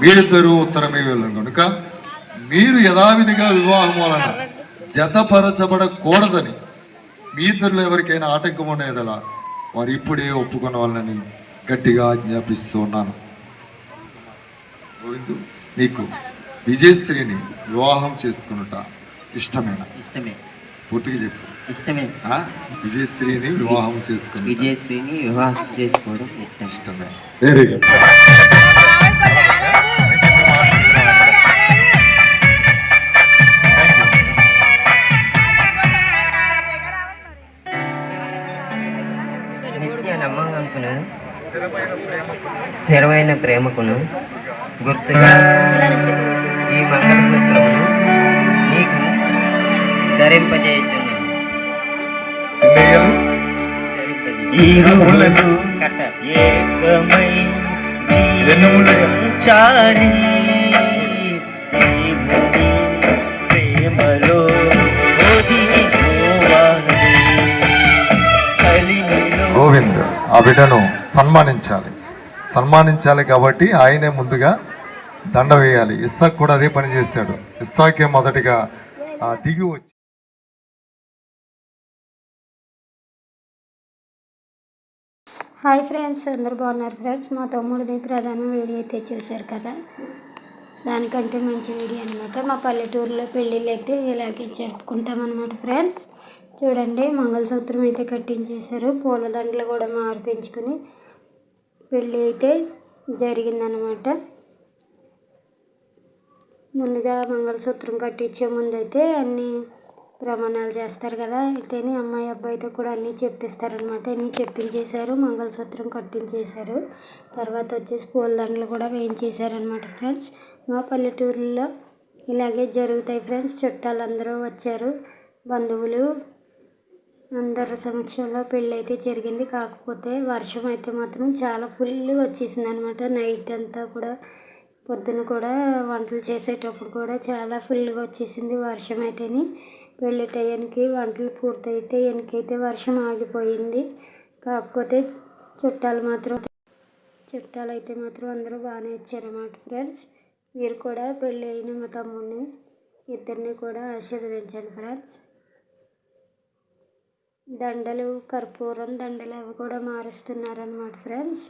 మీరిద్దరూ ఉత్తరమే వెళ్ళను కనుక మీరు యథావిధిగా వివాహం వలన జతపరచబడకూడదని మీ ఇద్దరిలో ఎవరికైనా ఆటంకం ఉండేదలా వారు ఇప్పుడే ఒప్పుకొనవాలని గట్టిగా ఆజ్ఞాపిస్తూ ఉన్నాను. గోవిందు, నీకు విజయశ్రీని వివాహం చేసుకున్నట ఇష్టమేనా? ఇష్టమే. పూర్తిగా చెప్పు. ఇష్టమే. విజయశ్రీని వివాహం చేసుకుని విజయశ్రీని వివాహం చేసుకోవడం ఇష్టమే. Very good. నమ్మకంకును స్థిరమైన ప్రేమకును గుర్తుగా ఈ మంగళసూత్రమును నీకు ధరింపజేయుచున్నాను. గోవింద్ ఆ బిడ్డను సన్మానించాలి కాబట్టి ఆయనే ముందుగా దండ వేయాలి. ఇస్సాకు కూడా అదే పని చేస్తాడు. ఇస్సాకే మొదటిగా దిగి వచ్చి హాయ్ ఫ్రెండ్స్, అందరు బాగున్నారు ఫ్రెండ్స్. మా తమ్ముడి దగ్గర అదన వీడియో అయితే చూశారు కదా, దానికంటే మంచి వీడియో అనమాట. మా పల్లెటూరులో పెళ్ళిళ్ళు అయితే ఇలాగే జరుపుకుంటాం అనమాట ఫ్రెండ్స్. చూడండి, మంగళసూత్రం అయితే కట్టించేశారు, పూలదండలు కూడా మార్పించుకుని పెళ్ళి అయితే జరిగిందనమాట. ముందుగా మంగళసూత్రం కట్టించే ముందు అయితే అన్నీ ప్రమాణాలు చేస్తారు కదా, అయితేనే అమ్మాయి అబ్బాయితో కూడా అన్నీ చెప్పిస్తారనమాట. అన్నీ చెప్పించేశారు, మంగళసూత్రం కట్టించేశారు. తర్వాత వచ్చేసి పూలదండలు కూడా వేయించేశారనమాట ఫ్రెండ్స్. మా పల్లెటూరులో ఇలాగే జరుగుతాయి ఫ్రెండ్స్. చుట్టాలందరూ వచ్చారు, బంధువులు అందరి సమక్షంలో పెళ్ళి అయితే జరిగింది. కాకపోతే వర్షం అయితే మాత్రం చాలా ఫుల్గా వచ్చేసింది అనమాట. నైట్ అంతా కూడా, పొద్దున కూడా వంటలు చేసేటప్పుడు కూడా చాలా ఫుల్గా వచ్చేసింది వర్షం అయితేని. పెళ్ళి టయానికి వంటలు పూర్తయ్యే టయానికైతే వర్షం ఆగిపోయింది. కాకపోతే చుట్టాలైతే మాత్రం అందరూ బాగానే వచ్చారన్నమాట ఫ్రెండ్స్. మీరు కూడా పెళ్ళి అయిన మా తమ్ముడిని ఇద్దరిని కూడా ఆశీర్వదించండి ఫ్రెండ్స్. దండలు, కర్పూరం దండలు అవి కూడా మారుస్తున్నారన్నమాట ఫ్రెండ్స్.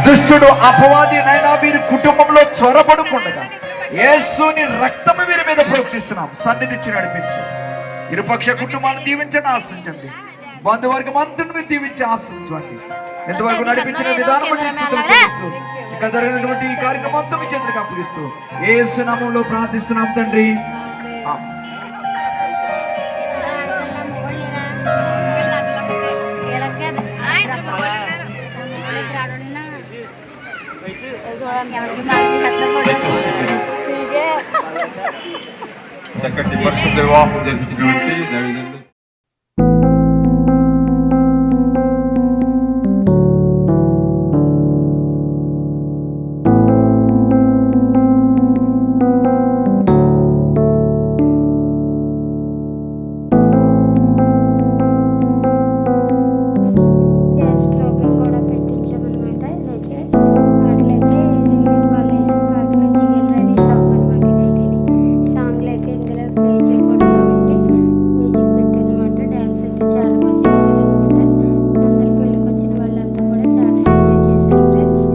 దుష్టుడు అపవాది నైనా వీరి కుటుంబంలో చొరబడుకుండగా యేసుని రక్తము వీరి మీద ప్రోక్షిస్తున్నాం. సన్నిధించి నడిపించి ఇరుపక్ష కుటుంబాన్ని దీవించండి, ఆశ్రయించండి. బంధువర్గం అంతా మీరు దీవించి ఆశ్రయించండి. ఎంతవరకు నడిపించిన విధానం చేస్తూ ఇంకా జరిగినటువంటి ఈ కార్యక్రమం అంతా మీ చేతులకు అప్పగిస్తూ యేసు నామములో ప్రార్థిస్తున్నాం తండ్రి. చక్కటి పరిశుద్ధ వివాహం జరిపించినటువంటి దైవజనులు డ్యాన్స్ ప్రోగ్రామ్ కూడా పెట్టించామన్నమాట. ఇదైతే పాటలైతే వాళ్ళు వేసిన పాటలు జిగేల్ రాణి సాంగ్ అనమాట. ఇదైతే సాంగ్లు అయితే ఇందులో ప్లే చేయకూడదు కాబట్టి మ్యూజిక్ పెట్టానమాట. డ్యాన్స్ అయితే చాలా బాగా చేశారనమాట. అందరు పెళ్ళికి వచ్చిన వాళ్ళంతా కూడా చాలా ఎంజాయ్ చేశారు ఫ్రెండ్స్.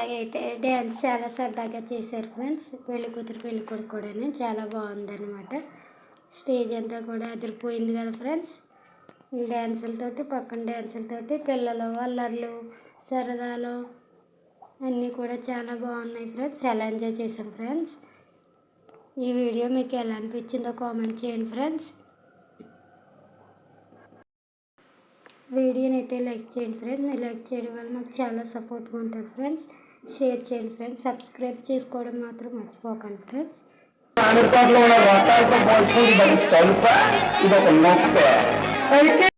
అలాగైతే డ్యాన్స్ చాలా సరదాగా చేశారు ఫ్రెండ్స్. పెళ్లి కూతురు పెళ్లి కొడుకు కూడా చాలా బాగుందన్నమాట. స్టేజ్ అంతా కూడా అదిరిపోయింది కదా ఫ్రెండ్స్. ఈ డ్యాన్సులతోటి పక్కన డ్యాన్సులతోటి పిల్లలు అల్లర్లు సరదాలు అన్నీ కూడా చాలా బాగున్నాయి ఫ్రెండ్స్. చాలా ఎంజాయ్ చేసాం ఫ్రెండ్స్. ఈ వీడియో మీకు ఎలా అనిపించిందో కామెంట్ చేయండి ఫ్రెండ్స్. వీడియోని అయితే లైక్ చేయండి ఫ్రెండ్స్. మీరు లైక్ చేయడం వల్ల మాకు చాలా సపోర్ట్గా ఉంటుంది ఫ్రెండ్స్. షేర్ చేయండి ఫ్రెండ్స్. సబ్స్క్రైబ్ చేసుకోవడం మాత్రం మర్చిపోకండి ఫ్రెండ్స్. అందుబాటులో ఉన్న రకాలతో పోల్చుకుంటే ఇది ఒక నొప్పే. అయితే